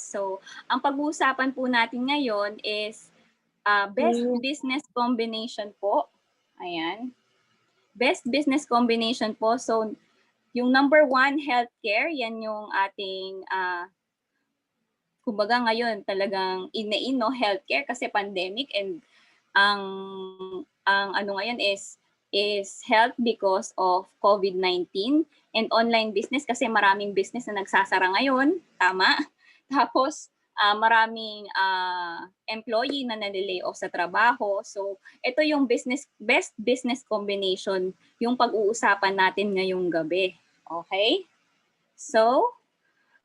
So, ang pag-uusapan po natin ngayon is best business combination po. Ayan. Best business combination po. So, yung number 1, healthcare. Yan yung ating, kumbaga ngayon talagang in no, healthcare kasi pandemic and ang ano ngayon is health because of COVID-19 and online business kasi maraming business na nagsasara ngayon, tama? Tapos maraming employee na nalilay off sa trabaho. So ito yung best business combination yung pag-uusapan natin ngayong gabi. Okay? So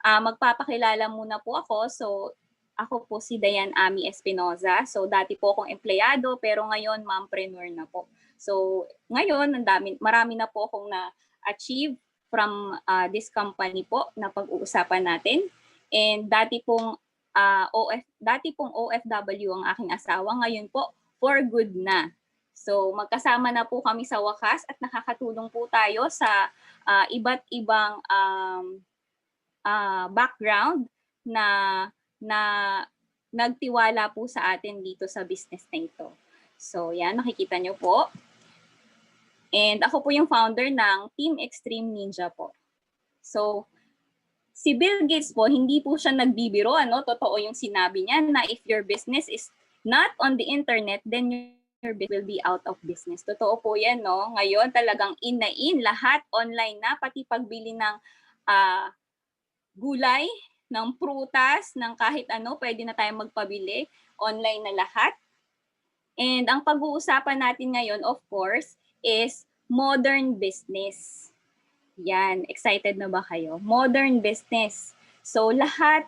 magpapakilala muna po ako. So ako po si Dayan Ami Espinoza. So dati po akong empleyado pero ngayon mompreneur na po. So ngayon marami na po akong na-achieve from this company po na pag-uusapan natin. And dati pong OFW ang aking asawa, ngayon po for good na. So magkasama na po kami sa wakas at nakakatulong po tayo sa iba't ibang background na nagtiwala po sa atin dito sa business na ito. So yan, makikita nyo po. And ako po yung founder ng Team Extreme Ninja po. So si Bill Gates po, hindi po siya nagbibiro, ano? Totoo yung sinabi niya na if your business is not on the internet, then your business will be out of business. Totoo po yan, no? Ngayon talagang in na in, lahat online na, pati pagbili ng gulay, ng prutas, ng kahit ano, pwede na tayong magpabili. Online na lahat. And ang pag-uusapan natin ngayon, of course, is modern business. Yan, excited na ba kayo? Modern business. So lahat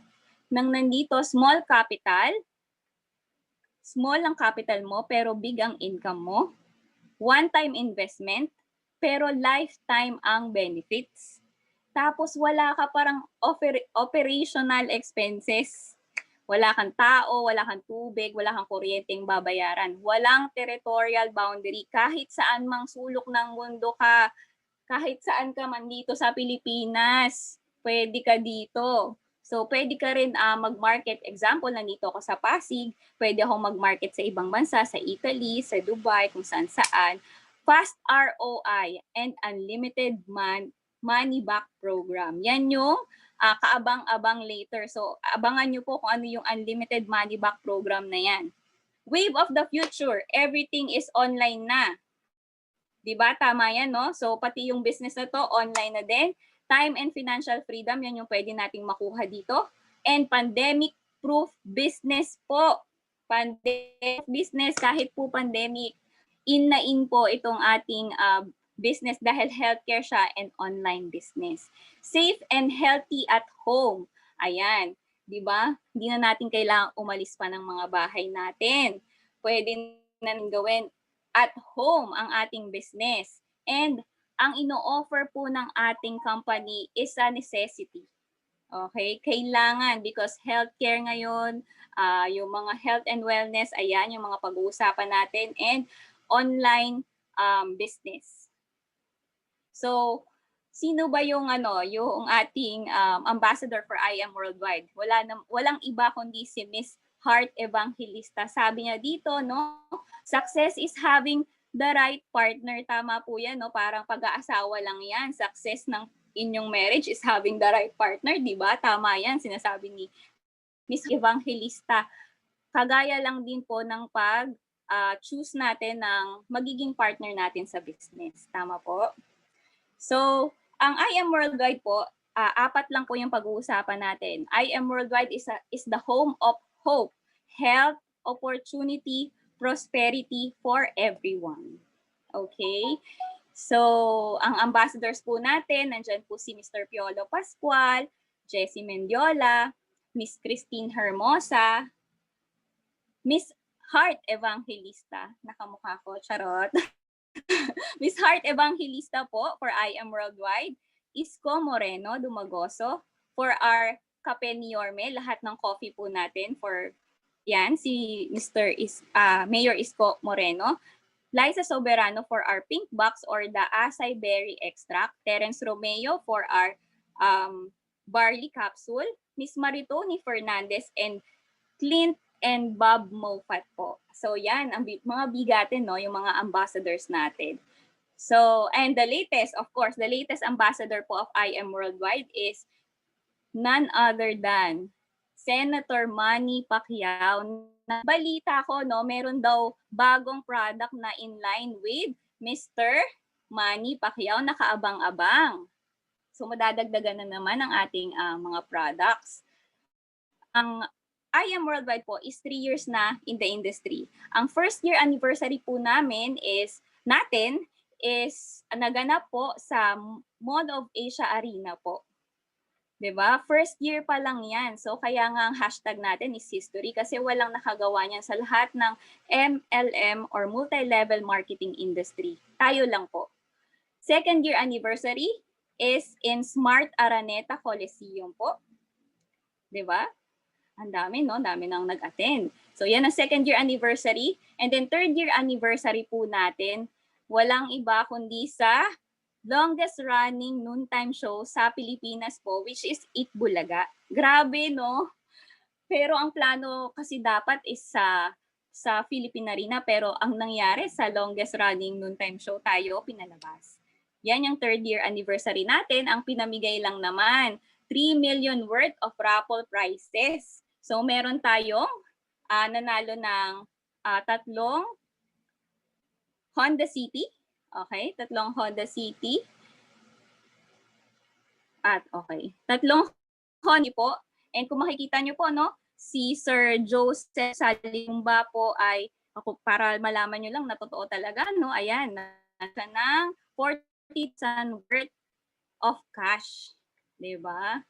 ng nandito, small capital, small ang capital mo pero big ang income mo. One-time investment, pero lifetime ang benefits. Tapos wala ka parang operational expenses. Wala kang tao, wala kang tubig, wala kang kuryenteng babayaran. Walang territorial boundary. Kahit saan mang sulok ng mundo ka, kahit saan ka man dito sa Pilipinas, pwede ka dito. So pwede ka rin mag-market. Example, nandito ako sa Pasig, pwede akong mag-market sa ibang bansa, sa Italy, sa Dubai, kung saan-saan. Fast ROI and unlimited money back program. Yan yung kaabang-abang later. So abangan nyo po kung ano yung unlimited money back program na yan. Wave of the future, everything is online na. Diba? Tama yan, no? So pati yung business na to, online na din. Time and financial freedom, yan yung pwede nating makuha dito. And pandemic-proof business po. Pandemic business, kahit po pandemic, in na in po itong ating business dahil healthcare siya and online business. Safe and healthy at home. Ayan, 'di ba? Hindi na natin kailangang umalis pa ng mga bahay natin. Pwede na gawin at home ang ating business. And ang ino-offer po ng ating company is a necessity. Okay? Kailangan because healthcare ngayon, yung mga health and wellness, ayan yung mga pag-uusapan natin and online business. So, sino ba yung yung ating ambassador for I Am Worldwide? Walang iba kundi si Miss Heart Evangelista. Sabi niya dito, no, success is having the right partner. Tama po yan, no? Parang pag-aasawa lang yan. Success ng inyong marriage is having the right partner, di ba? Tama yan, sinasabi ni Miss Evangelista. Kagaya lang din po ng choose natin ng magiging partner natin sa business. Tama po? So, ang I Am Worldwide po, 4 lang po yung pag-uusapan natin. I Am Worldwide is the home of hope, health, opportunity, prosperity for everyone. Okay? So, ang ambassadors po natin, nandyan po si Mr. Piolo Pascual, Jessie Mendiola, Miss Christine Hermosa, Miss Heart Evangelista, nakamukha ko, charot. Miss Heart Evangelista po for I Am Worldwide, Isko Moreno Dumagoso for our Kape ni Yorme, lahat ng coffee po natin for yan, si Mayor Isko Moreno, Liza Soberano for our pink box or the acai berry extract, Terence Romeo for our barley capsule, Miss Maritoni Fernandez, and Clint and Bob Moffat po. So yan, ang mga bigatin, no, yung mga ambassadors natin. So, and the latest, of course, the latest ambassador po of IM Worldwide is none other than Senator Manny Pacquiao. Balita ko, no, meron daw bagong product na in line with Mr. Manny Pacquiao, nakaabang-abang. So madadagdagan na naman ang ating mga products. Ang IM Worldwide po is 3 years na in the industry. Ang first year anniversary po natin is naganap po sa Mall of Asia Arena po. 'Di ba? First year pa lang 'yan. So kaya nga ang hashtag natin is history kasi walang nakagawa niyan sa lahat ng MLM or multi-level marketing industry. Tayo lang po. Second year anniversary is in Smart Araneta Coliseum po. 'Di ba? Ang dami, no? Dami nang nag-attend. So yan ang second year anniversary. And then third year anniversary po natin, walang iba kundi sa longest running noontime show sa Pilipinas po, which is Eat Bulaga. Grabe, no? Pero ang plano kasi dapat is sa Philippine Arena, pero ang nangyari sa longest running noontime show tayo, pinalabas. Yan yung third year anniversary natin. Ang pinamigay lang naman, 3 million worth of raffle prizes. So meron tayong nanalo ng tatlong Honda City. Okay, tatlong Honda City. At okay, tatlong Honda po. And kung makikita nyo po, no, si Sir Joseph Salimba po ay, ako, para malaman nyo lang na totoo talaga, no, ayan, nasa ng 40,000 worth of cash. Diba?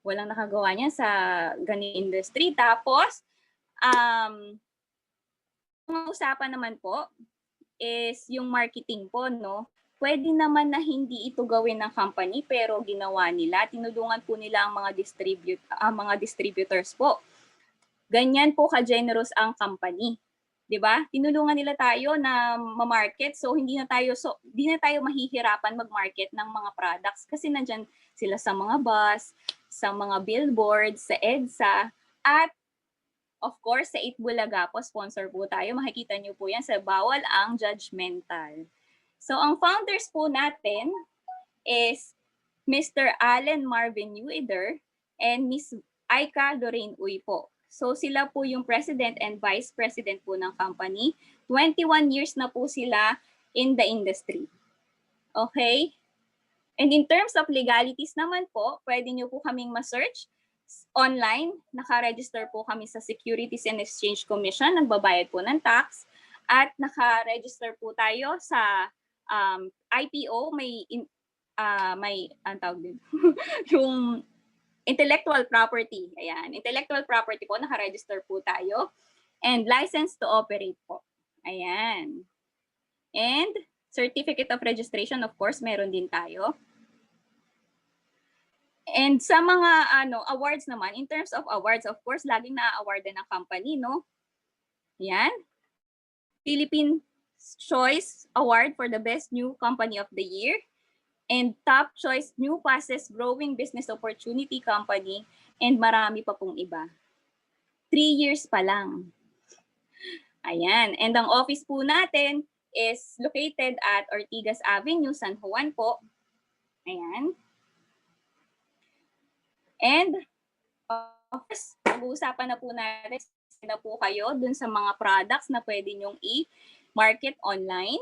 Walang nakagawa niya sa ganung industry. Tapos, ang usapan naman po is yung marketing po, no? Pwede naman na hindi ito gawin ng company pero ginawa nila. Tinulungan po nila ang mga distributors po. Ganyan po ka-generous ang company. 'Di ba? Tinulungan nila tayo na ma-market, so hindi na tayo mahihirapan mag-market ng mga products kasi nandiyan sila sa mga bus, sa mga billboards, sa EDSA, at of course sa Eat Bulaga po, sponsor po tayo. Makikita niyo po yan sa Bawal ang Judgmental. So ang founders po natin is Mr. Allen Marvin Ueder and Miss Aika Lorraine Uy po. So sila po yung president and vice president po ng company. 21 years na po sila in the industry. Okay? And in terms of legalities naman po, pwede nyo po kaming ma-search online. Naka-register po kami sa Securities and Exchange Commission, nagbabayad po ng tax. At naka-register po tayo sa IPO, ang tawag din, yung intellectual property. Ayan, intellectual property po, naka-register po tayo. And license to operate po. Ayan. And certificate of registration, of course, meron din tayo. And sa mga awards naman, in terms of awards, of course, laging na-awardan ng company, no? Yan. Philippine Choice Award for the Best New Company of the Year. And Top Choice New Fastest Growing Business Opportunity Company. And marami pa pong iba. 3 years pa lang. Ayan. And ang office po natin is located at Ortigas Avenue, San Juan po. Ayan. And of course, pag-uusapan na po natin na po kayo dun sa mga products na pwede nyong i-market online.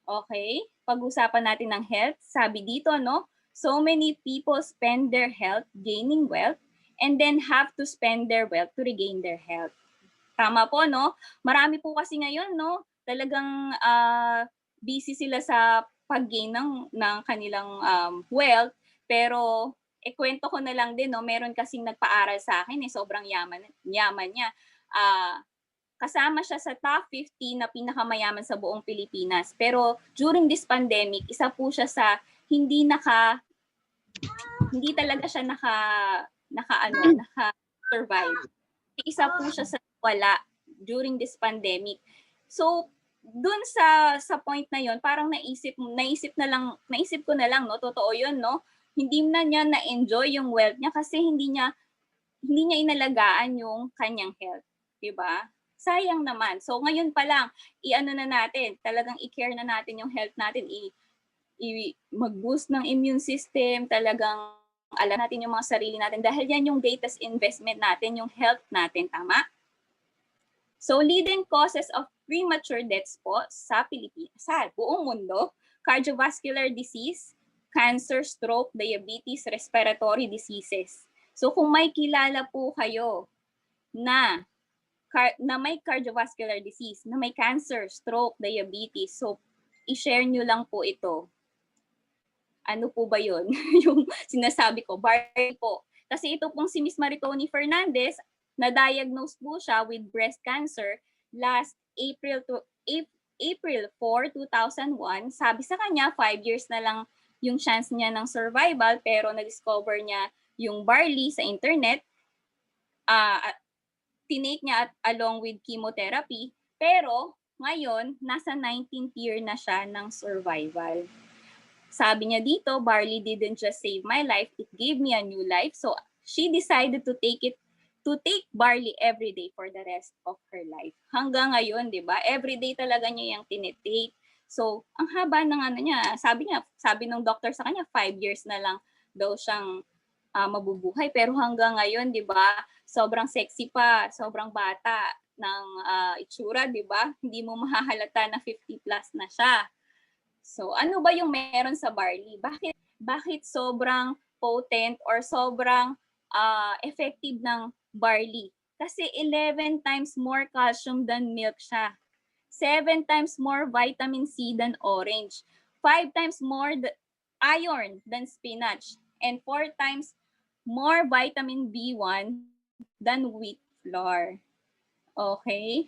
Okay? Pag-uusapan natin ng health. Sabi dito, no? So many people spend their health gaining wealth and then have to spend their wealth to regain their health. Tama po, no? Marami po kasi ngayon, no? Talagang busy sila sa pag-gain ng kanilang wealth, pero kwento ko na lang din, no, meron kasing nagpaaral sa akin, sobrang yaman niya. Kasama siya sa top 50 na pinakamayaman sa buong Pilipinas. Pero during this pandemic, isa po siya sa hindi talaga siya naka-survive. Isa po siya sa wala during this pandemic. So, dun sa point na yon, parang naisip ko na lang, no, totoo yun, no? hindi na niya na-enjoy yung wealth niya kasi hindi niya inalagaan yung kanyang health, 'di ba? Sayang naman. So ngayon pa lang, i-ano na natin, talagang i-care na natin yung health natin, mag-boost ng immune system, talagang alam natin yung mga sarili natin dahil yan yung greatest investment natin, yung health natin, tama? So leading causes of premature deaths po sa Pilipinas, sa buong mundo, cardiovascular disease, cancer, stroke, diabetes, respiratory diseases. So kung may kilala po kayo na may cardiovascular disease, na may cancer, stroke, diabetes, so i-share nyo lang po ito. Ano po ba yun? Yung sinasabi ko, Barley po. Kasi ito pong si Miss Maritoni Fernandez, na-diagnose po siya with breast cancer last April 4, 2001. Sabi sa kanya, 5 years na lang yung chance niya ng survival, pero na-discover niya yung barley sa internet. Tinake niya along with chemotherapy, pero ngayon, nasa 19th year na siya ng survival. Sabi niya dito, barley didn't just save my life, it gave me a new life. So she decided to take barley every day for the rest of her life. Hanggang ngayon, 'di ba? Every day talaga niya yung tinitake. So, ang haba ng ano niya, sabi ng doctor sa kanya, 5 years na lang daw siyang mabubuhay. Pero hanggang ngayon, 'di ba? Sobrang sexy pa, sobrang bata ng itsura, 'di ba? Hindi mo mahahalata na 50 plus na siya. So, ano ba yung meron sa barley? Bakit sobrang potent or sobrang effective ng barley? Kasi 11 times more calcium than milk siya. 7 times more vitamin C than orange. 5 times more iron than spinach. And 4 times more vitamin B1 than wheat flour. Okay?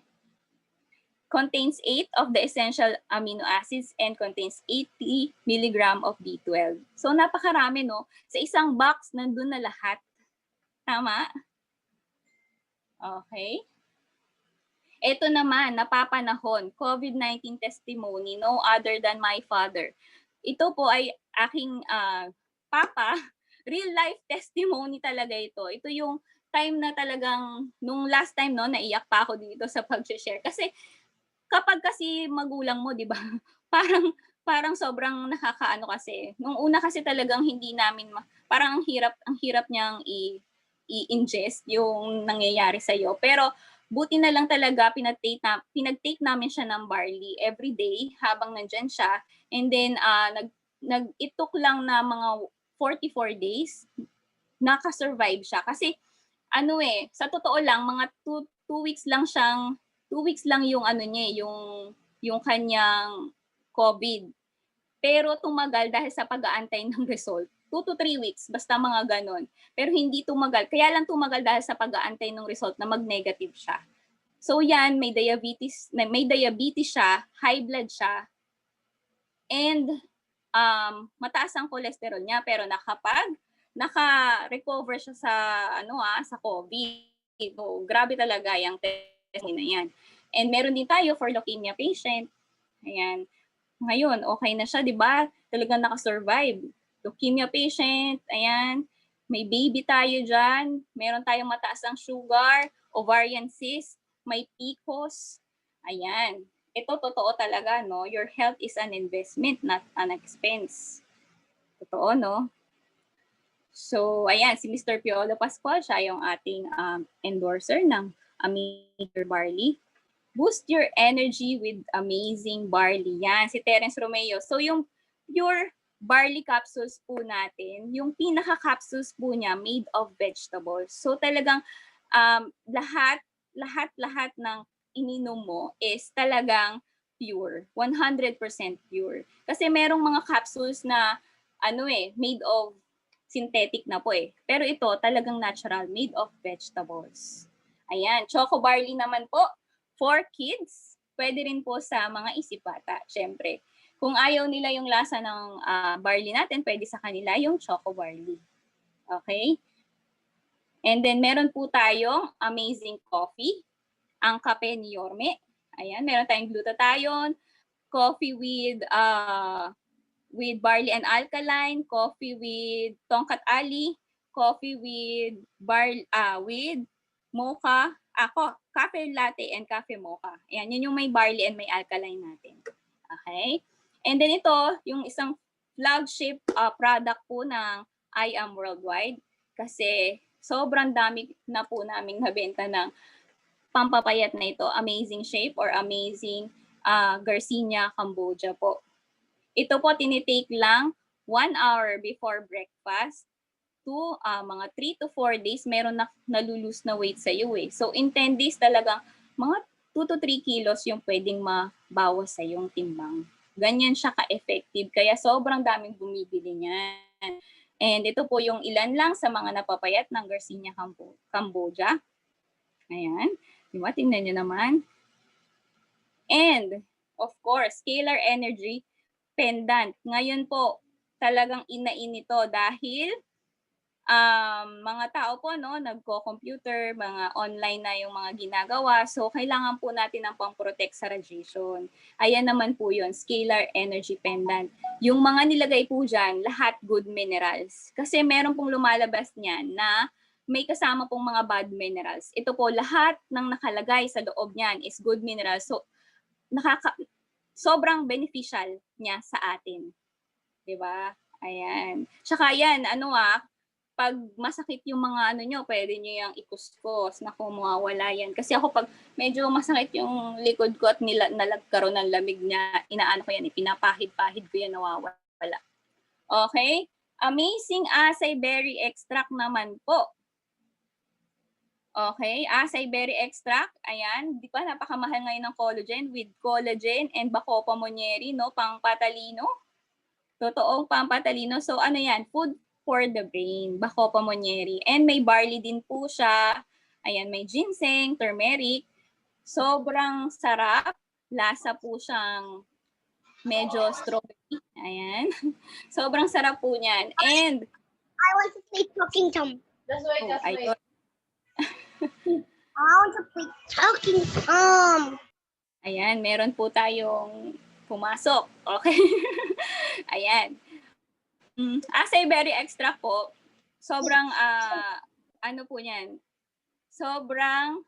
Contains 8 of the essential amino acids and contains 80 milligram of B12. So napakarami, no? Sa isang box, nandun na lahat. Tama? Okay. Ito naman, napapanahon, COVID-19 testimony, no other than my father. Ito po ay aking papa, real life testimony talaga ito. Ito yung time na talagang, nung last time, no, naiyak pa ako dito sa pag-share. Kasi kapag kasi magulang mo, 'di ba? Parang sobrang nakakaano kasi. Nung una kasi talagang hindi namin parang ang hirap niyang i-ingest yung nangyayari sa iyo. Pero buti na lang talaga pinag-take namin siya ng barley every day habang nandiyan siya. And then it took lang na mga 44 days naka-survive siya kasi sa totoo lang mga 2 weeks lang siyang 2 weeks lang yung niya, yung kanyang COVID. Pero tumagal dahil sa pag-aantay ng result. 2 to 3 weeks, basta mga ganon. Pero hindi tumagal. Kaya lang tumagal dahil sa pag-aantay ng result na mag-negative siya. So yan, may diabetes siya, high blood siya, and mataas ang cholesterol niya. Pero naka-recover siya sa COVID. So, grabe talaga yung test na yan. And meron din tayo for leukemia patient. Ayan. Ngayon, okay na siya, di ba? Talagang nakasurvive. Leukemia patient, ayan. May baby tayo dyan. Meron tayong mataas ang sugar, ovarian cyst, may PCOS. Ayan. Ito totoo talaga, no? Your health is an investment, not an expense. Totoo, no? So, ayan, si Mr. Piolo Pascual, siya yung ating endorser ng Amazing Barley. Boost your energy with amazing barley. Yan, si Terence Romeo. So, yung pure barley capsules po natin, yung pinaka-capsules po niya made of vegetables. So, talagang lahat ng ininom mo is talagang pure, 100% pure. Kasi merong mga capsules na made of synthetic na po eh. Pero ito talagang natural, made of vegetables. Ayan, choco barley naman po for kids. Pwede rin po sa mga isipata, syempre. Kung ayaw nila yung lasa ng barley natin, pwede sa kanila yung choco barley. Okay? And then meron po tayong amazing coffee, ang kape ni Yorme. Ayan, meron tayong glutathione, coffee with with barley and alkaline, coffee with Tongkat Ali, coffee with with mocha, cafe latte and cafe mocha. Ayan, yun yung may barley and may alkaline natin. Okay? And then ito, yung isang flagship product po ng I Am Worldwide kasi sobrang dami na po naming nabenta ng pampapayat na ito, Amazing Shape or Amazing Garcinia Cambodia po. Ito po tinitake lang 1 hour before breakfast to mga 3 to 4 days meron na nalulose na weight sa iyo eh. So in 10 days talagang mga 2 to 3 kilos yung pwedeng mabawas sa yung timbang. Ganyan siya ka-effective kaya sobrang daming bumibili niyan. And ito po yung ilan lang sa mga napapayat ng Garcinia Cambodia. Ayan. Diba? Tingnan nyo naman. And of course, Scalar Energy Pendant. Ngayon po, talagang inain ito dahil mga tao po no nagko-computer, mga online na yung mga ginagawa. So kailangan po natin ng pang-protect sa radiation. Ayan naman po 'yon, Scalar Energy Pendant. Yung mga nilagay po diyan, lahat good minerals. Kasi meron pong lumalabas niyan na may kasama pong mga bad minerals. Ito po lahat ng nakalagay sa loob niyan is good minerals. So sobrang beneficial niya sa atin. 'Di ba? Ayan. Tsaka yan, pag masakit yung mga nyo, pwede nyo yung ikuskus na kung mawawala yan. Kasi ako pag medyo masakit yung likod ko at nalagkaroon ng lamig niya, inaano ko yan, pinapahid-pahid ko yan, nawawala. Okay? Amazing Acai Berry Extract naman po. Okay, Acai Berry Extract, ayan, di ba napakamahal ngayon ng collagen with collagen and Bacopa Monnieri, no, pang patalino. Totoong pampatalino. So ano yan, food for the brain, Bacopa Monnieri. And may barley din po siya. Ayan, may ginseng, turmeric. Sobrang sarap. Lasa po siyang medyo strawberry. Ayan. Sobrang sarap po niyan. And I want to play Talking Tom. That's why, that's why. I want to play Talking Tom. Ayan, meron po tayong pumasok. Okay. Ayan. Acai Berry Extract po, sobrang, ano po niyan, sobrang,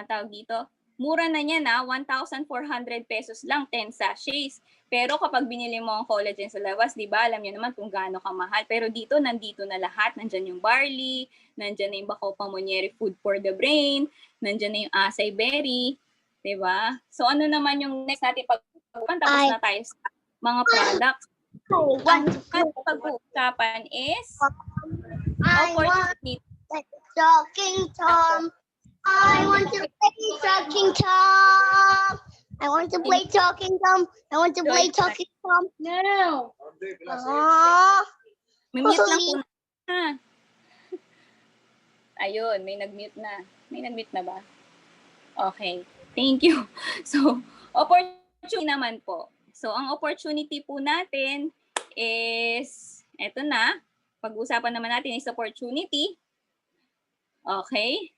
tawag dito, mura na niya na, 1,400 pesos lang, 10 sachets. Pero kapag binili mo ang collagen sa labas, di ba, alam niyo naman kung gaano kamahal. Pero dito, nandito na lahat. Nandyan yung barley, nandyan na yung Bacopa Monnieri Food for the Brain, nandyan na yung Acai Berry, di ba? So ano naman yung next natin pag-usapan? Tapos na tayo sa mga products. Ang pag-uusapan is I want Talking Tom. I want to play Talking Tom. I want to play Talking Tom. I want to play Talking Tom. No. May-mute lang po na. Ayun, may nag-mute na. May nag-mute na ba? Okay. Thank you. So, opportunity naman po. So, ang opportunity po natin is, eto na, pag-usapan naman natin is opportunity. Okay.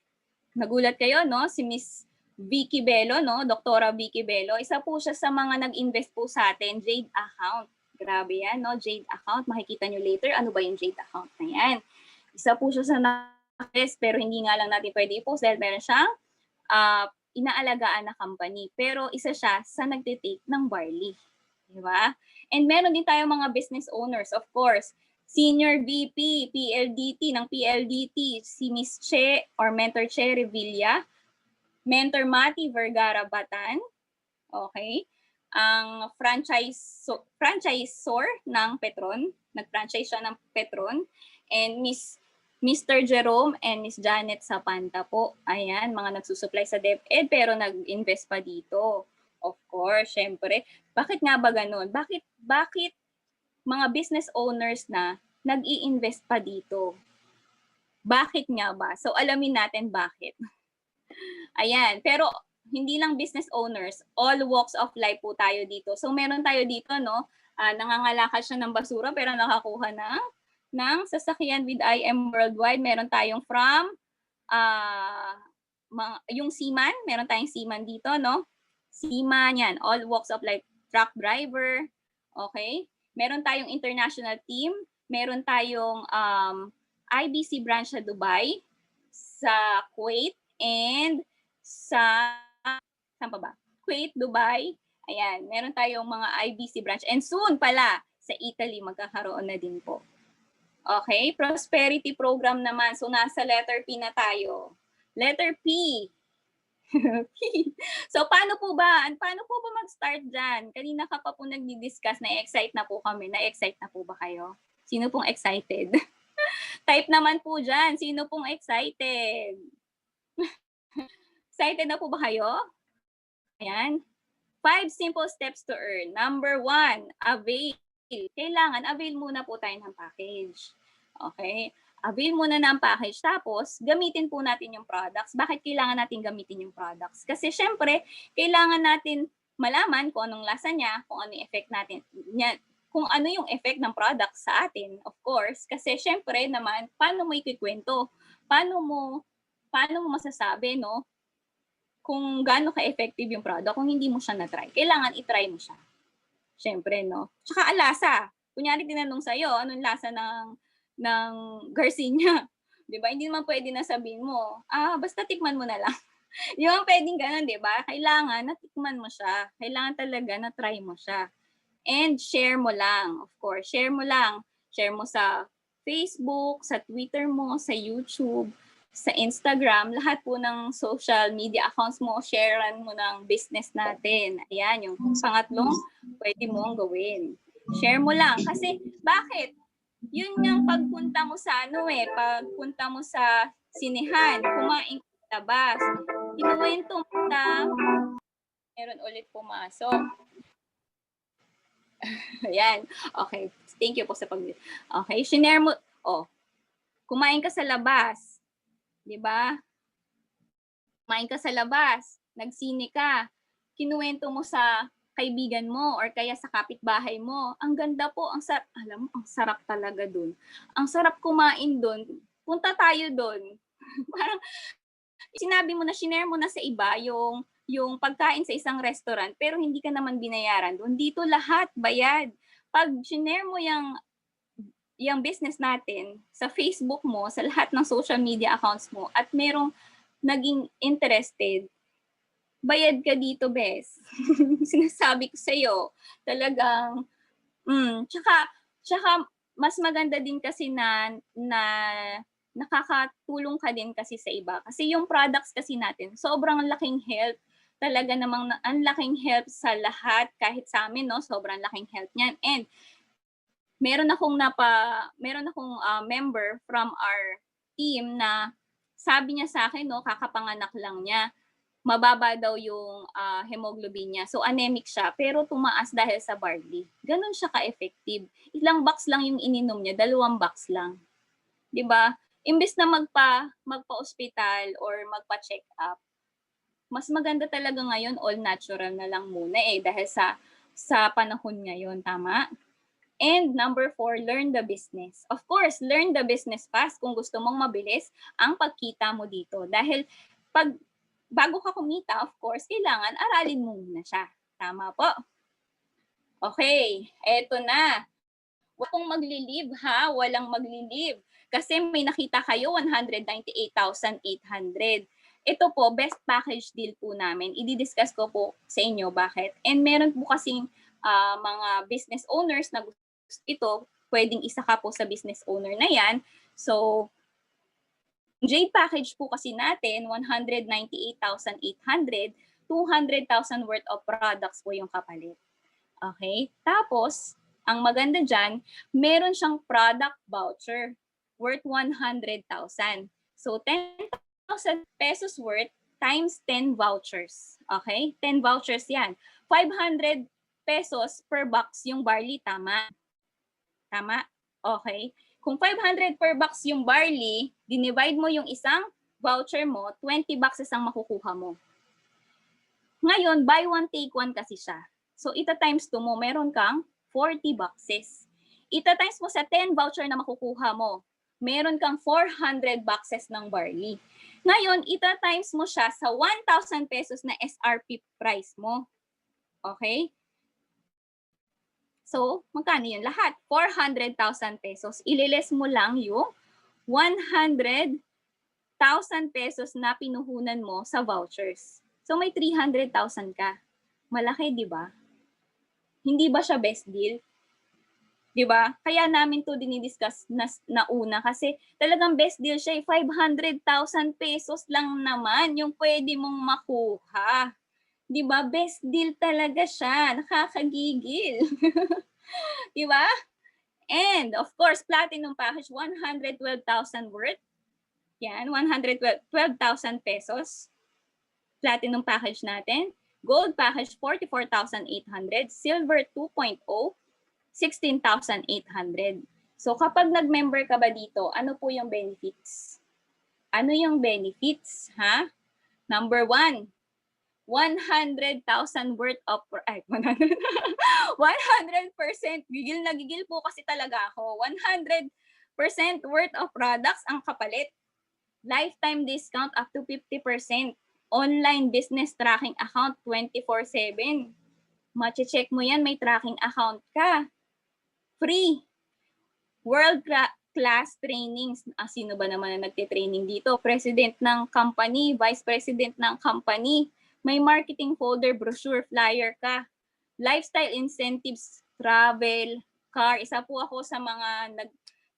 Nagulat kayo, no? Si Miss Vicky Bello, no? Doktora Vicky Bello. Isa po siya sa mga nag-invest po sa atin, Jade Account. Grabe yan, no? Jade Account. Makikita nyo later, ano ba yung Jade Account na yan? Isa po siya sa na-invest, pero hindi nga lang natin pwede i-post dahil meron siyang inaalagaan na company. Pero isa siya sa nagtitake ng barley. Diba? And meron din tayong mga business owners, of course. Senior VP, PLDT, ng PLDT, si Miss Che or Mentor Che Revilla, Mentor Mati Vergara Batan, okay? Ang franchisor ng Petron, nag-franchise siya ng Petron, and Mr. Jerome and Miss Janet Sapanta po. Ayan, mga nagsusupply sa DepEd pero nag-invest pa dito. Of course, syempre. Bakit nga ba ganun? Bakit mga business owners na nag-i-invest pa dito? Bakit nga ba? So alamin natin bakit. Ayan, pero hindi lang business owners, all walks of life po tayo dito. So meron tayo dito, no? Nangangalakal siya ng basura pero nakakuha ng sasakyan with I Am Worldwide. Meron tayong from yung seaman, meron tayong seaman dito, no? Seaman yan, all walks of life, truck driver, Okay? Meron tayong international team, meron tayong IBC branch sa Dubai, sa Kuwait, and sa saan pa ba? Kuwait, Dubai. Ayan, meron tayong mga IBC branch. And soon pala, sa Italy magkakaroon na din po. Okay, prosperity program naman. So nasa letter P na tayo. Letter P. So paano po ba mag-start dyan? Kanina ka pa po nagdi-discuss, na-excite na po kami. Na-excite na po ba kayo? Sino pong excited? Type naman po dyan. Sino pong excited? Excited na po ba kayo? Ayan. 5 simple steps to earn. Number 1, avail. Kailangan avail muna po tayo ng package. Okay? Avail muna ng package. Tapos, gamitin po natin yung products. Bakit kailangan natin gamitin yung products? Kasi syempre, kailangan natin malaman kung anong lasa niya, kung ano yung effect natin, kung ano yung effect ng product sa atin, of course. Kasi syempre naman, paano mo ikikwento? Paano mo masasabi, no? Kung gaano ka-effective yung product kung hindi mo siya na-try. Kailangan i-try mo siya. Syempre, no? Tsaka alasa. Kunyari tinanong sa'yo, anong lasa ng Garcinia? Di ba? Hindi naman pwede na sabihin mo, basta tikman mo na lang. Di ba pwedeng ganun, di ba? Kailangan natikman mo siya. Kailangan talaga na-try mo siya. And share mo lang, of course. Share mo lang. Share mo sa Facebook, sa Twitter mo, sa YouTube, sa Instagram, lahat po ng social media accounts mo, sharean mo ng business natin. Ayan, yung pangatlong pwede mong gawin. Share mo lang. Kasi, bakit? Yun yung pagpunta mo sa pagpunta mo sa sinehan, kumain ka sa labas, kinuwento mo na, meron ulit pumasok. Ayan. Okay. Thank you po sa pag... Okay. Shinare mo... kumain ka sa labas. Diba? Kumain ka sa labas. Nagsine ka. Kinuwento mo sa kaibigan mo or kaya sa kapitbahay mo. Ang ganda po. Alam mo, ang sarap talaga dun. Ang sarap kumain dun. Punta tayo dun. Parang sinabi mo na, shinare mo na sa iba yung pagkain sa isang restaurant pero hindi ka naman binayaran doon. Dito lahat bayad. Pag shinare mo yung business natin sa Facebook mo, sa lahat ng social media accounts mo at merong naging interested, bayad ka dito, bes. Sinasabi ko sa'yo, talagang, tsaka mas maganda din kasi na nakakatulong ka din kasi sa iba. Kasi yung products kasi natin, sobrang laking help. Talaga namang ang laking help sa lahat, kahit sa amin, no? Sobrang laking help niyan. And meron akong member from our team na sabi niya sa akin, no, kakapanganak lang niya. Mababa daw yung hemoglobin niya. So anemic siya, pero tumaas dahil sa barley. Ganun siya ka-effective. Ilang box lang yung ininom niya, 2 box lang. 'Di ba? Imbes na magpa-hospital or magpa-check up, mas maganda talaga ngayon all natural na lang muna dahil sa panahon ngayon, tama? And number 4, learn the business. Of course, learn the business fast kung gusto mong mabilis ang pagkita mo dito. Dahil bago ka kumita, of course, kailangan aralin mo muna siya. Tama po? Okay, eto na. Walang maglilive ha, walang maglilive. Kasi may nakita kayo, 198,800. Ito po, best package deal po namin. I-discuss ko po sa inyo bakit. And meron po kasing mga business owners na gusto ito, pwedeng isa ka po sa business owner na yan. So, Jade package po kasi natin, 198,800, 200,000 worth of products po yung kapalit. Okay? Tapos, ang maganda dyan, meron siyang product voucher worth 100,000. So, 10,000 pesos worth times 10 vouchers. Okay? 10 vouchers yan. 500 pesos per box yung barley, tama? Tama? Okay. Kung 500 per box yung barley, dinivide mo yung isang voucher mo, 20 boxes ang makukuha mo. Ngayon, buy one, take one kasi siya. So, ita times 2 mo, meron kang 40 boxes. Ita times mo sa 10 voucher na makukuha mo, meron kang 400 boxes ng barley. Ngayon, ita times mo siya sa 1,000 pesos na SRP price mo. Okay? So, magkano yun lahat? 400,000 pesos. Ililes mo lang yung 100,000 pesos na pinuhunan mo sa vouchers. So, may 300,000 ka. Malaki, di ba? Hindi ba siya best deal? Di ba? Kaya namin to dinidiscuss na una kasi talagang best deal siya. 500,000 pesos lang naman yung pwede mong makuha. Di ba? Best deal talaga siya. Nakakagigil. Di ba? And of course, platinum package, 112,000 worth. Yan, 112,000 pesos. Platinum package natin. Gold package, 44,800. Silver 2.0, 16,800. So kapag nag-member ka ba dito, ano po yung benefits? Ano yung benefits, ha? Number 1, 100,000 worth of 100%, gigil na gigil po kasi talaga ako. 100% worth of products ang kapalit. Lifetime discount up to 50%. Online business tracking account 24/7. Mache-check mo yan, may tracking account ka. Free. World class trainings. Sino ba naman na nagte-training dito? President ng company, vice president ng company. May marketing folder, brochure, flyer ka. Lifestyle incentives, travel, car. Isa po ako sa mga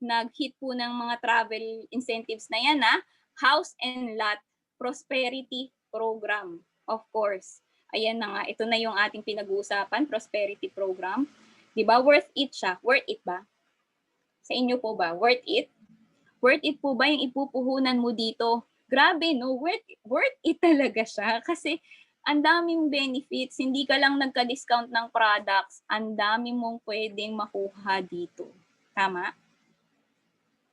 nag-hit po ng mga travel incentives na yan, ha? House and lot, prosperity program, of course. Ayan na nga, ito na yung ating pinag-uusapan, prosperity program. Diba? Worth it siya. Worth it ba? Sa inyo po ba? Worth it? Worth it po ba yung ipupuhunan mo dito? Grabe, no? Worth it talaga siya. Kasi ang daming benefits. Hindi ka lang nagka-discount ng products. Ang dami mong pwedeng makuha dito. Tama?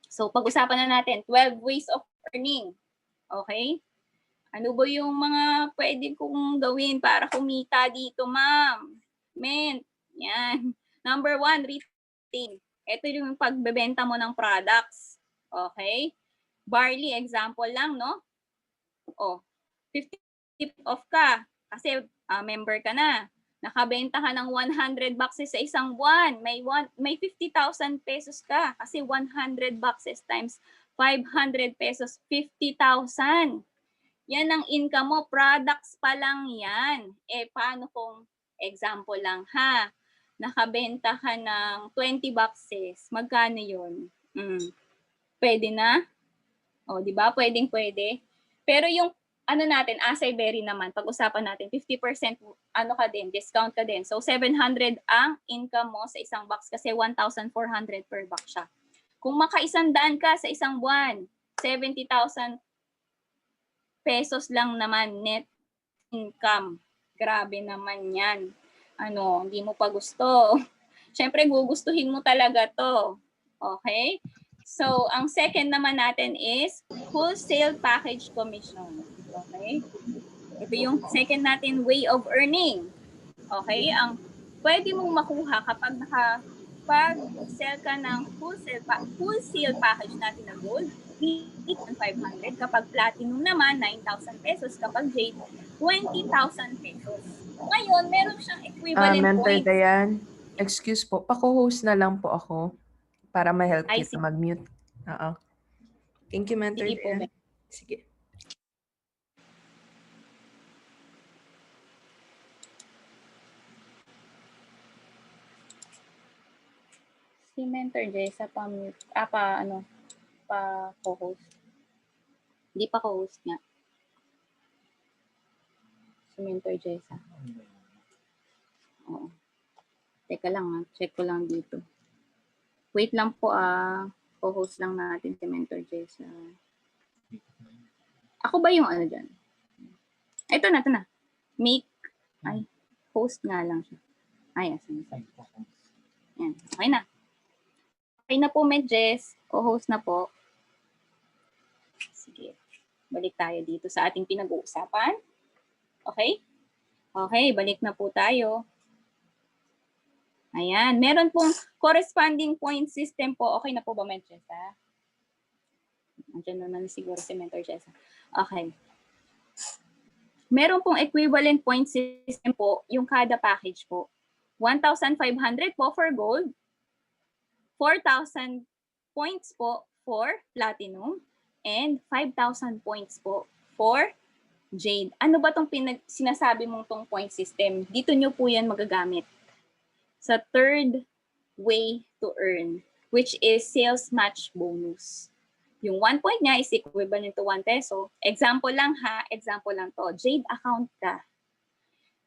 So, pag-usapan na natin, 12 ways of earning. Okay? Ano ba yung mga pwede kong gawin para kumita dito, ma'am? Men, yan. Number 1, retail. Ito yung pagbebenta mo ng products. Okay? Barley, example lang, no? O, 50% off ka kasi member ka na. Nakabenta ka ng 100 boxes sa isang buwan. May 50,000 pesos ka kasi 100 boxes times 500 pesos, 50,000. Yan ang income mo. Products pa lang yan. Paano kung example lang, ha? Nakabenta ka ng 20 boxes. Magkano yun? Pwede na? O, di ba? Pwede. Pero yung ano natin, Acai Berry naman, pag-usapan natin, 50% ano ka din, discount ka din. So, 700 ang income mo sa isang box kasi 1,400 per box siya. Kung maka-100 ka sa isang buwan, 70,000 pesos lang naman net income. Grabe naman yan. Hindi mo pa gusto. Siyempre, gugustuhin mo talaga to. Okay? So, ang second naman natin is wholesale package commission. Okay? Ito yung second natin way of earning. Okay? Ang pwede mong makuha kapag pag-sell ka ng wholesale package natin na gold, 8,500. Kapag platinum naman, 9,000 pesos. Kapag jade, 20,000 pesos. Ngayon, meron siyang equivalent Mentor points. Dayan, excuse po, pako-host na lang po ako para ma-help Ay, kita sige. mag-mute. Oo. Thank you, Mentor Sige po, Dayan. Sige. Si Mentor Jessa pa-co-host. Hindi pa co-host nga. Si Mentor Jessa. Oo. Teka lang, check ko lang dito. Wait lang po, co-host lang natin si Mentor Jessa. Ako ba yung ano dyan? Ito na. Host nga lang siya. Asan. Yan, okay na. Okay na po, Jess. Co-host na po. Sige. Balik tayo dito sa ating pinag-uusapan. Okay? Okay, balik na po tayo. Ayan. Meron pong corresponding point system po. Okay na po ba, Mentor Jessa? Andiyan naman siguro si Mentor Jessa. Okay. Meron pong equivalent point system po yung kada package po. 1,500 po for gold, 4,000 points po for platinum, and 5,000 points po for jade. Ano ba tong sinasabi mong tong point system? Dito nyo po yan magagamit sa third way to earn, which is sales match bonus. Yung 1 point niya is equivalent to 1 peso. Example lang ha, example lang to. Jade account ka.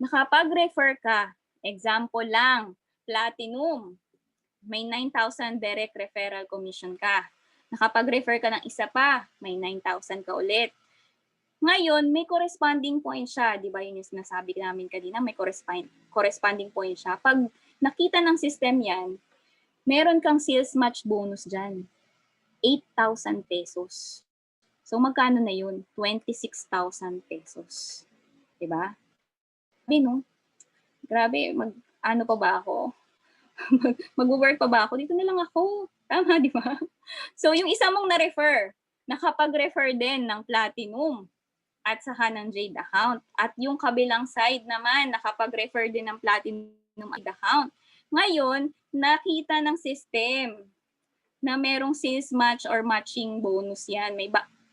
Nakapag-refer ka, example lang, platinum, may 9,000 direct referral commission ka. Nakapag-refer ka ng isa pa, may 9,000 ka ulit. Ngayon, may corresponding point siya. Di ba yun yung sinasabi namin kanina, may corresponding point siya. Pag nakita ng system yan, meron kang sales match bonus dyan. 8,000 pesos. So, magkano na yun? 26,000 pesos. Diba? Grabe, no? Grabe, ano pa ba ako? Mag-work pa ba ako? Dito na lang ako. Tama, di ba? So, yung isa mong na-refer, nakapag-refer din ng platinum at saka ng jade account. At yung kabilang side naman, nakapag-refer din ng platinum account. Ngayon, nakita ng system na merong sales match or matching bonus yan.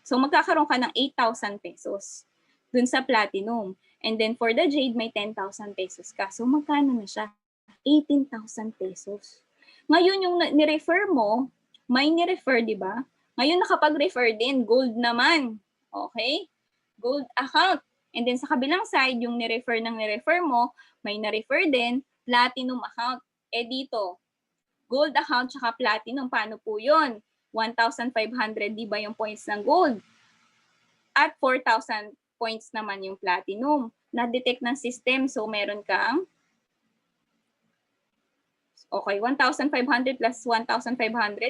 So magkakaroon ka ng 8,000 pesos dun sa platinum. And then for the jade, may 10,000 pesos ka. So magkano na siya? 18,000 pesos. Ngayon yung ni-refer mo, may ni-refer, di ba? Ngayon nakapag-refer din, gold naman. Okay? Gold account. And then sa kabilang side, yung ni-refer ng ni-refer mo, may na-refer din, platinum account. Dito, gold account tsaka platinum, paano po yun? 1,500, di ba yung points ng gold? At 4,000 points naman yung platinum. Na-detect ng system, so meron kang, okay, 1,500 plus 1,500,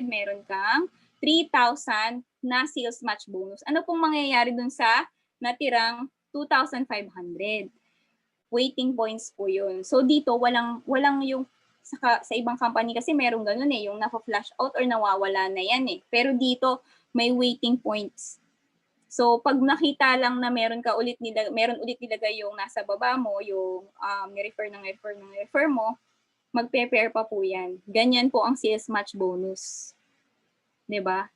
meron kang 3,000 na sales match bonus. Ano pong mangyayari dun sa natirang 2,500? Waiting points po yun. So dito, walang yung sa ibang company kasi merong ganun yung na-flash out or nawawala na yan Pero dito, may waiting points. So pag nakita lang na meron ulit nilagay yung nasa baba mo, yung ni-refer mo, magpe-pair pa po yan. Ganyan po ang sales match bonus. 'Di ba?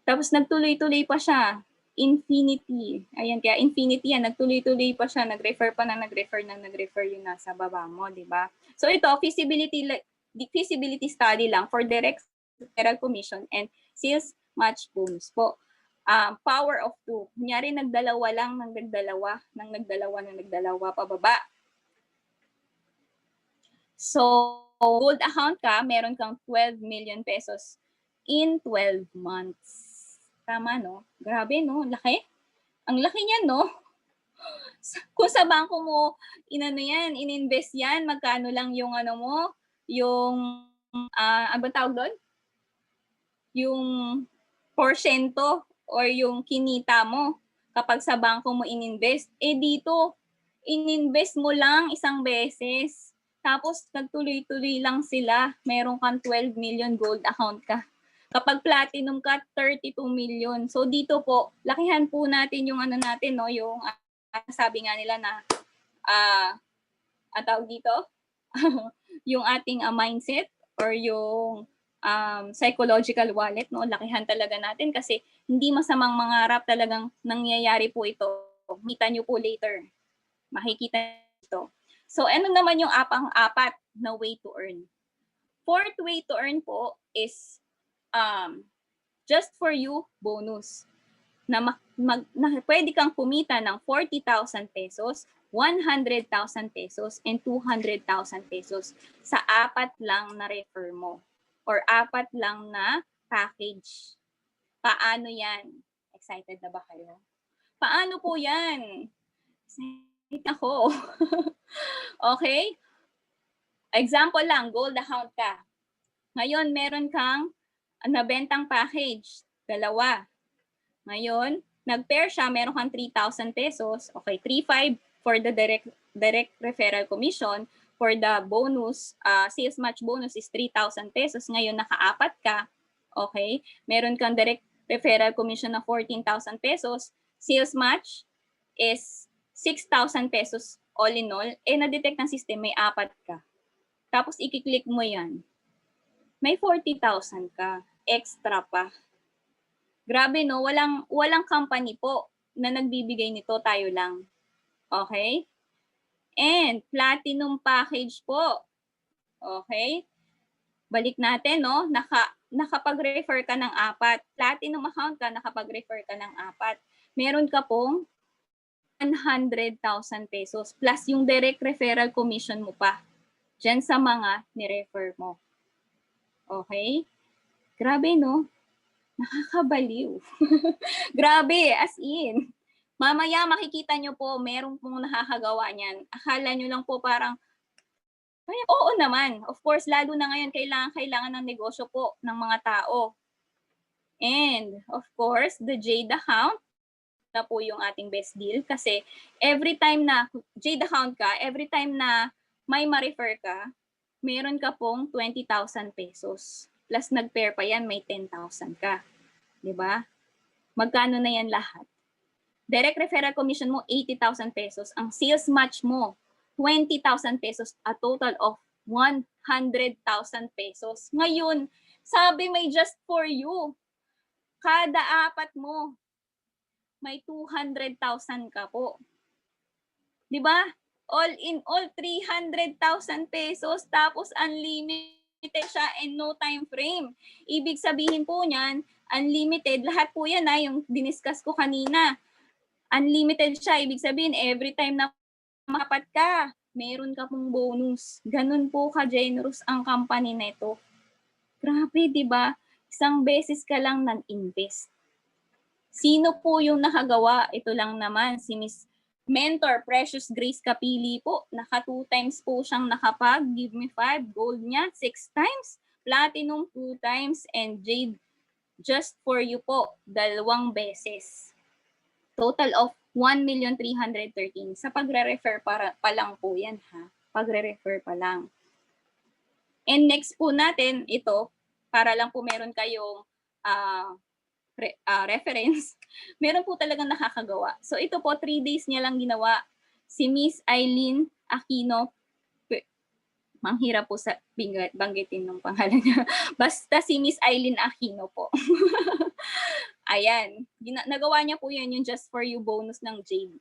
Tapos nagtuloy-tuloy pa siya. Infinity. Ayan, kaya infinity yan. Nagtuloy-tuloy pa siya. Nag-refer yung nasa baba mo, di ba? So ito, feasibility study lang for direct referral commission and sales match bonus po. Power of 2. Kunyari, nagdalawa pababa. So, gold account ka, meron kang 12 million pesos in 12 months. Tama, no? Grabe, no? Laki. Ang laki niyan, no? Kung sa bangko mo, ininvest yan, magkano lang yung yung, ano ba tawag doon? Yung porsyento or yung kinita mo kapag sa bangko mo ininvest. Dito, ininvest mo lang isang beses. Tapos, nagtuloy-tuloy lang sila. Meron kang 12 million gold account ka. Kapag platinum ka, 32 million. So dito po, lakihan po natin yung yung sabi nga nila na tawag dito, yung ating mindset or yung psychological wallet, no? Lakihan talaga natin kasi hindi masamang mangarap, talagang nangyayari po ito. Kita nyo po later. Makikita ito. So ano naman yung apat na way to earn? Fourth way to earn po is just for you bonus na pwede kang kumita ng 40,000 pesos, 100,000 pesos, and 200,000 pesos sa apat lang na refer mo or apat lang na package. Paano yan? Excited na ba kayo? Paano po yan? Excited ako. Okay? Example lang, gold account ka. Ngayon, meron kang nabentang package, 2. Ngayon, nag-pair siya, meron kang 3,000 pesos. Okay, 3,500 for the direct referral commission. For the bonus, sales match bonus is 3,000 pesos. Ngayon, nakaapat ka. Okay, meron kang direct referral commission na 14,000 pesos. Sales match is 6,000 pesos all in all. Na-detect ng system, may apat ka. Tapos i-click mo yan. May 40,000 ka. Extra pa. Grabe no, walang company po na nagbibigay nito, tayo lang. Okay? And platinum package po. Okay? Balik natin no, nakapag-refer ka ng 4. Platinum account ka, nakapag-refer ka ng 4. Meron ka pong 100,000 pesos plus yung direct referral commission mo pa dyan sa mga ni-refer mo. Okay? Grabe, no? Nakakabaliw. Grabe, as in. Mamaya makikita nyo po, meron pong nakakagawa niyan. Akala nyo lang po parang, ay, oo naman. Of course, lalo na ngayon, kailangan ng negosyo po ng mga tao. And, of course, the Jade account na po yung ating best deal kasi every time na Jade account ka, every time na may ma-refer ka, meron ka pong 20,000 pesos. Plus nag-pair pa yan, may 10,000 ka. 'Di ba? Magkano na yan lahat? Direct referral commission mo 80,000 pesos. Ang sales match mo 20,000 pesos, a total of 100,000 pesos. Ngayon, sabi may just for you. Kada 4 mo may 200,000 ka po. 'Di ba? All in all 300,000 pesos tapos unlimited siya and no time frame. Ibig sabihin po niyan, unlimited, lahat po yan yung diniscuss ko kanina. Unlimited siya, ibig sabihin every time na mapat ka, meron ka pong bonus. Ganun po ka-generous ang company na ito. Grabe, 'di ba? Isang beses ka lang nag-invest. Sino po yung nakagawa? Ito lang naman, si Miss Mentor Precious Grace Kapili po. Naka 2 times po siyang nakapag. Give me 5. Gold niya, 6 times. Platinum, 2 times. And Jade, just for you po, 2 beses. Total of 1,313,000. Sa pagre-refer pa lang po yan, ha? Pagre-refer pa lang. And next po natin, ito, para lang po meron kayong reference, meron po talagang nakakagawa. So ito po, 3 days niya lang ginawa. Si Miss Eileen Aquino, manghirap po sa banggitin ng pangalan niya. Basta si Miss Eileen Aquino po. Ayan, nagawa niya po yan yung Just For You bonus ng Jade.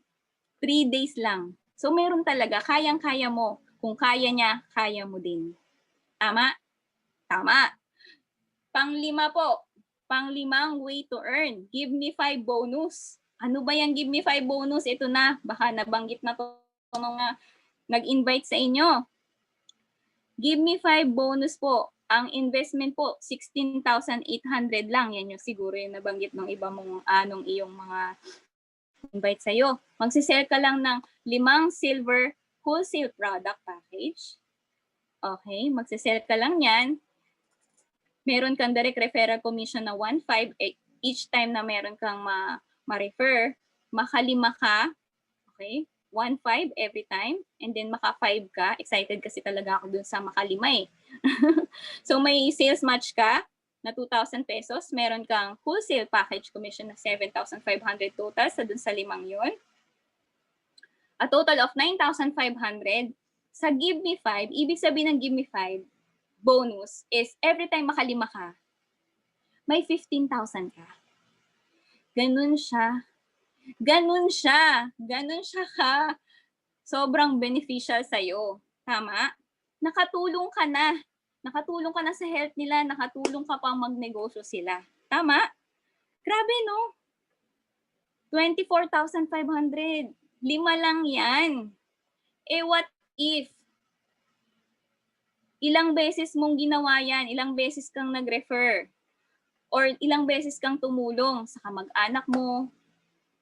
3 days lang. So meron talaga, kayang-kaya mo. Kung kaya niya, kaya mo din. Tama? Tama. Pang-5 po, pang-5 way to earn. Give me 5 bonus. Ano ba yung give me 5 bonus? Ito na, baka nabanggit na to mga nag-invite sa inyo. Give me 5 bonus po. Ang investment po, 16,800 lang. Yan yung siguro yung nabanggit ng iba mong, nung iyong mga invite sa'yo. Magsisell ka lang ng 5 silver wholesale product package. Okay, magsisell ka lang yan. Meron kang direct referral commission na 1.5 each time na meron kang ma-refer. Maka-5 ka, okay? 1.5 every time, and then maka-5 ka. Excited kasi talaga ako dun sa maka-5 eh. So may sales match ka na 2,000 pesos. Meron kang wholesale package commission na 7,500 total sa dun sa 5 yun. A total of 9,500. Sa Give Me 5, ibig sabihin ng Give Me 5, bonus is every time maka-5 ka, may 15,000 ka. Ganun siya. Ganun siya. Ganun siya ka. Sobrang beneficial sa'yo. Tama? Nakatulong ka na. Nakatulong ka na sa health nila. Nakatulong ka pang magnegosyo sila. Tama? Grabe, no? 24,500. 5 lang yan. Eh, what if ilang beses mong ginawa yan, ilang beses kang nag-refer, or ilang beses kang tumulong sa kamag-anak mo,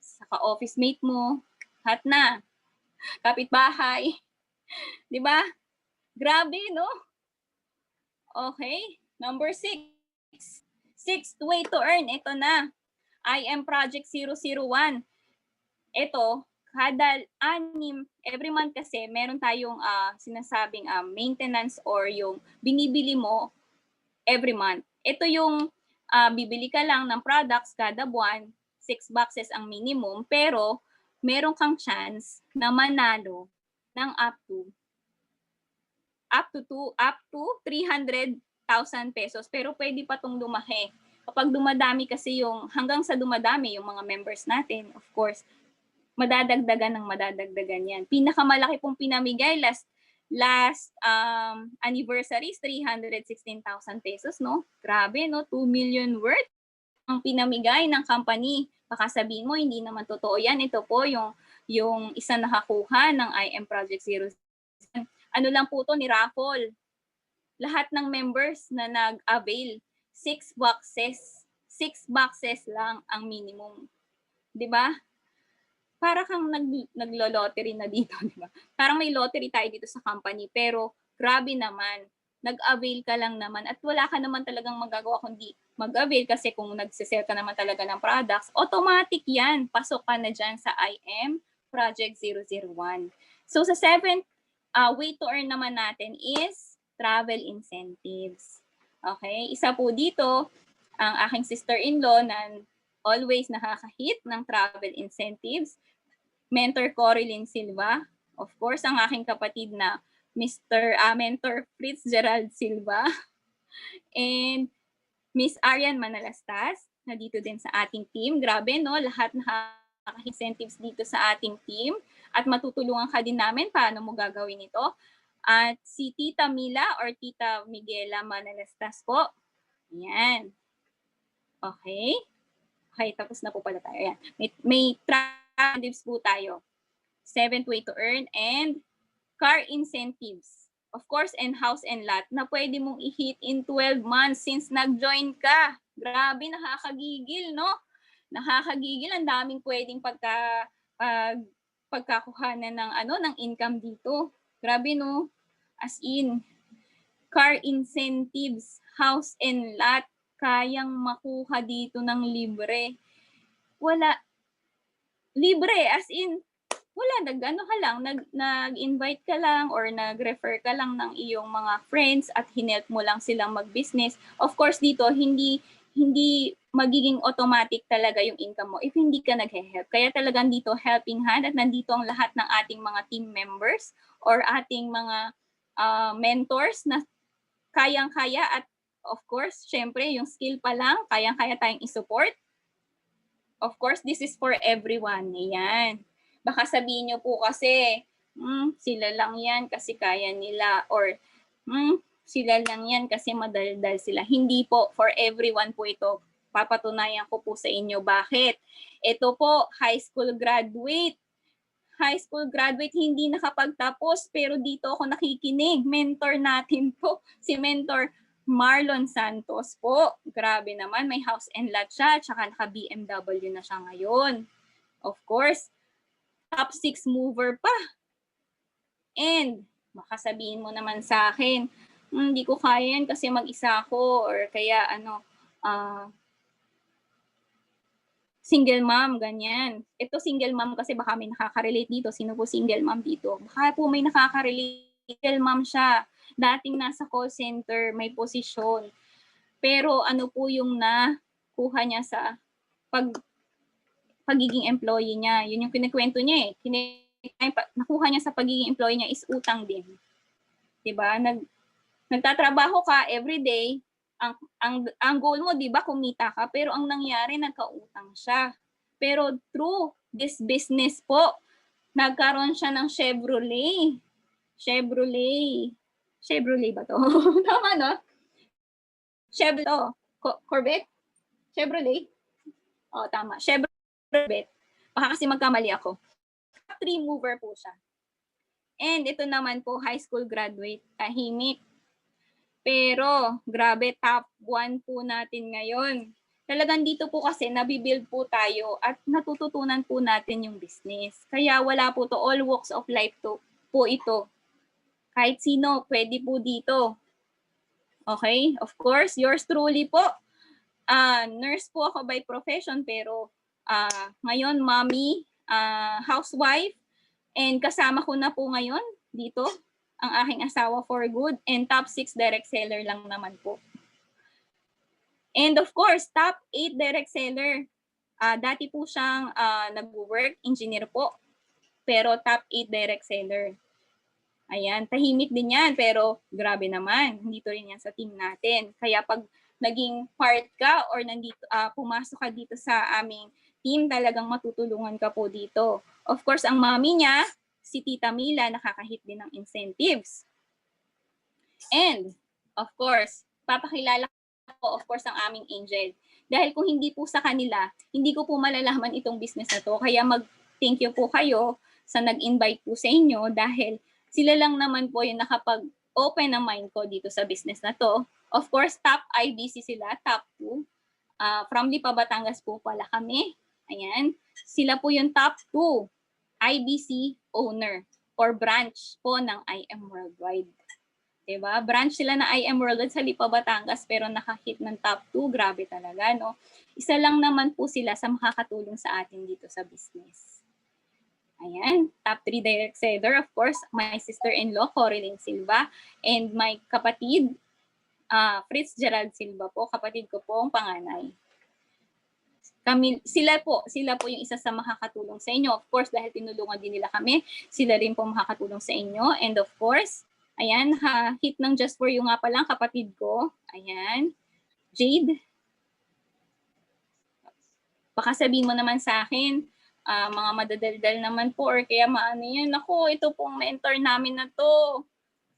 sa ka-office mate mo, lahat na, kapitbahay. Di ba? Grabe, no? Okay. Number 6. Sixth way to earn. Ito na. I am Project 001. Ito, kada 6, every month kasi, meron tayong sinasabing maintenance or yung binibili mo every month. Ito yung bibili ka lang ng products kada buwan, 6 boxes ang minimum, pero meron kang chance na manalo ng up to up to 300,000 pesos. Pero pwede pa tong lumaki. Kapag dumadami kasi hanggang sa dumadami yung mga members natin, of course, madadagdagan yan. Pinakamalaki pong pinamigay last anniversary is 316,000 pesos, no? Grabe, no? 2 million worth ang pinamigay ng company. Baka sabihin mo, hindi naman totoo yan. Ito po yung isa nakakuha ng IM Project 0. Ano lang po to ni raffle. Lahat ng members na nag-avail, 6 boxes. 6 boxes lang ang minimum. 'Di ba? Para kang naglo-lottery na dito, 'di ba? Parang may lottery tayo dito sa company, pero grabe naman. Nag-avail ka lang naman at wala ka naman talagang magagawa kundi mag-avail kasi kung nagsisell ka naman talaga ng products, automatic yan. Pasok ka na dyan sa IM Project 001. So sa 7th way to earn naman natin is travel incentives. Okay? Isa po dito, ang aking sister-in-law na always nakaka-hit ng travel incentives. Mentor Corilyn Silva. Of course, ang aking kapatid na Mentor Fritz Gerald Silva. And Miss Arian Manalastas, na dito din sa ating team. Grabe, no? Lahat nakaka-incentives dito sa ating team. At matutulungan ka din namin paano mo gagawin ito. At si Tita Mila or Tita Miguela Manalastas po. Ayan. Okay. Okay, tapos na po pala tayo. Ayan. May incentives po tayo. 7th way to earn and car incentives. Of course, and house and lot na pwede mong i-hit in 12 months since nag-join ka. Grabe, nakakagigil, no? Nakakagigil. Ang daming pwedeng pagkakuhanan ng income dito. Grabe, no? As in, car incentives, house and lot, kayang makuha dito ng libre. Wala. Libre, as in, wala, nag-invite ka lang or nag-refer ka lang ng iyong mga friends at hinelp mo lang silang mag-business. Of course, dito, hindi magiging automatic talaga yung income mo if hindi ka nag-help. Kaya talagang dito, helping hand at nandito ang lahat ng ating mga team members or ating mga mentors na kayang-kaya at of course, syempre, yung skill pa lang, kayang-kaya tayong i-support. Of course, this is for everyone. Ayan. Baka sabihin nyo po kasi, sila lang yan kasi kaya nila or sila lang yan kasi madaldal sila. Hindi po, for everyone po ito. Papatunayan ko po sa inyo. Bakit? Ito po, high school graduate. High school graduate, hindi nakapagtapos pero dito ako nakikinig. Mentor natin po, si Mentor Marlon Santos po. Grabe naman, may house and lot siya, tsaka naka-BMW na siya ngayon. Of course, top 6 mover pa. And, baka sabihin mo naman sa akin, hindi ko kaya yan kasi mag-isa ako or kaya single mom, ganyan. Ito single mom kasi baka may nakaka-relate dito. Sino po single mom dito? Baka po may nakaka-relate. Single mom siya. Dating nasa call center, may posisyon. Pero ano po yung nakuha niya sa pagiging employee niya. Yun yung kinikwento niya eh. Nakuha niya sa pagiging employee niya is utang din. Diba? Nagtatrabaho ka everyday, ang goal mo, di ba, kumita ka, pero ang nangyari, nagkautang siya. Pero through this business po, nagkaroon siya ng Chevrolet. Chevrolet ba to? Tama, no? Chevrolet. Corvette? Chevrolet? Oh, tama. Chevrolet. Baka kasi magkamali ako. Top 3 mover po siya. And ito naman po, high school graduate, tahimik. Pero, grabe, top 1 po natin ngayon. Talagang dito po kasi nabibuild po tayo at natututunan po natin yung business. Kaya wala po to, all walks of life to po ito. Kahit sino, pwede po dito. Okay? Of course, yours truly po. Nurse po ako by profession pero ngayon, mommy, housewife, and kasama ko na po ngayon dito ang aking asawa for good, and top 6 direct seller lang naman po. And of course, top 8 direct seller. Dati po siyang nag-work, engineer po, pero top 8 direct seller. Ayan, tahimik din yan, pero grabe naman, nandito rin yan sa team natin. Kaya pag naging part ka or nandito, pumasok ka dito sa aming team, talagang matutulungan ka po dito. Of course, ang mami niya, si Tita Mila, nakakahit din ng incentives. And, of course, papakilala ko, of course, ang aming angel. Dahil kung hindi po sa kanila, hindi ko po malalaman itong business na to. Kaya mag-thank you po kayo sa nag-invite po sa inyo dahil sila lang naman po yung nakapag-open ng mind ko dito sa business na to. Of course, top IBC sila, top 2. From Lipa, Batangas po pala kami. Ayan. Sila po yung top 2 IBC owner or branch po ng IM Worldwide. Diba? Branch sila na IM Worldwide sa Lipa, Batangas pero nakahit ng top 2. Grabe talaga, no? Isa lang naman po sila sa makakatulong sa atin dito sa business. Ayan, top 3 direct seller, of course, my sister-in-law, Corilyn Silva, and my kapatid, Fritz Gerald Silva po, kapatid ko po ang panganay. Sila po yung isa sa makakatulong sa inyo. Of course, dahil tinulungan din nila kami, sila rin po makakatulong sa inyo. And of course, ayan, hit ng Just For You nga pala, kapatid ko. Ayan, Jade. Baka sabihin mo naman sa akin, mga madadaldal naman po or kaya maano yan. Ako, ito pong mentor namin na to.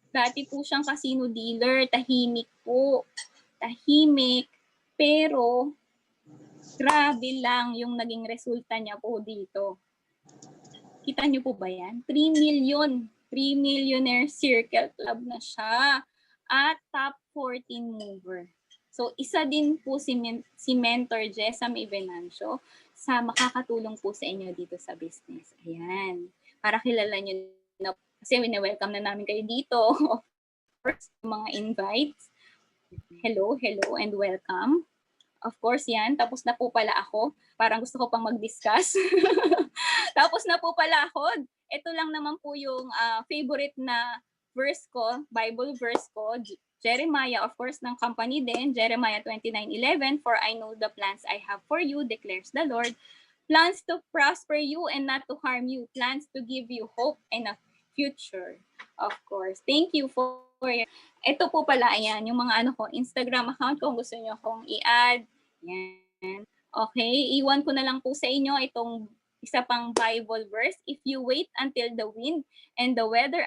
Dati po siyang casino dealer, tahimik po. Tahimik, pero grabe lang yung naging resulta niya po dito. Kita niyo po ba yan? 3 million. 3 millionaire circle club na siya. At top 14 mover. So, isa din po si Mentor Jessa May Venancio sa makakatulong po sa inyo dito sa business. Ayan. Para kilala nyo na, kasi wini-welcome na namin kayo dito. Of course, mga invites. Hello, and welcome. Of course, yan. Tapos na po pala ako. Parang gusto ko pang mag-discuss. Tapos na po pala ako. Ito lang naman po yung favorite na verse ko, Bible verse ko, Jeremiah, of course, ng company din, Jeremiah 29:11, "For I know the plans I have for you, declares the Lord, plans to prosper you and not to harm you, plans to give you hope and a future." Of course. Thank you for ito po pala, ayan, yung mga Instagram account kung gusto nyo akong i-add. Yan. Okay, iwan ko na lang po sa inyo itong isa pang Bible verse. If you wait until the wind and the weather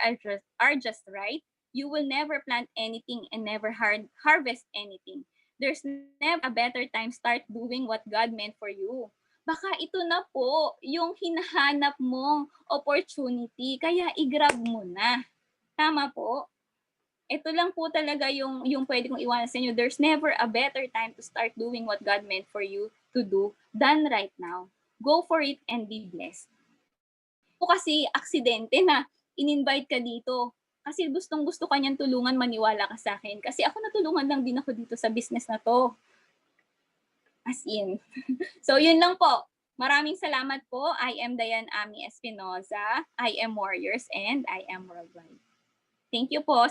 are just right, you will never plant anything and never harvest anything. There's never a better time start doing what God meant for you. Baka ito na po yung hinahanap mong opportunity, kaya i-grab mo na. Tama po? Ito lang po talaga yung pwede kong iwanan sa inyo. There's never a better time to start doing what God meant for you to do than right now. Go for it and be blessed. O kasi aksidente na in-invite ka dito. Kasi gustong-gusto ka niyang tulungan, maniwala ka sa akin. Kasi ako natulungan lang din ako dito sa business na to. As in. So yun lang po. Maraming salamat po. I am Dayan Ami Espinoza. I am Warriors and I am Worldwide. Thank you po.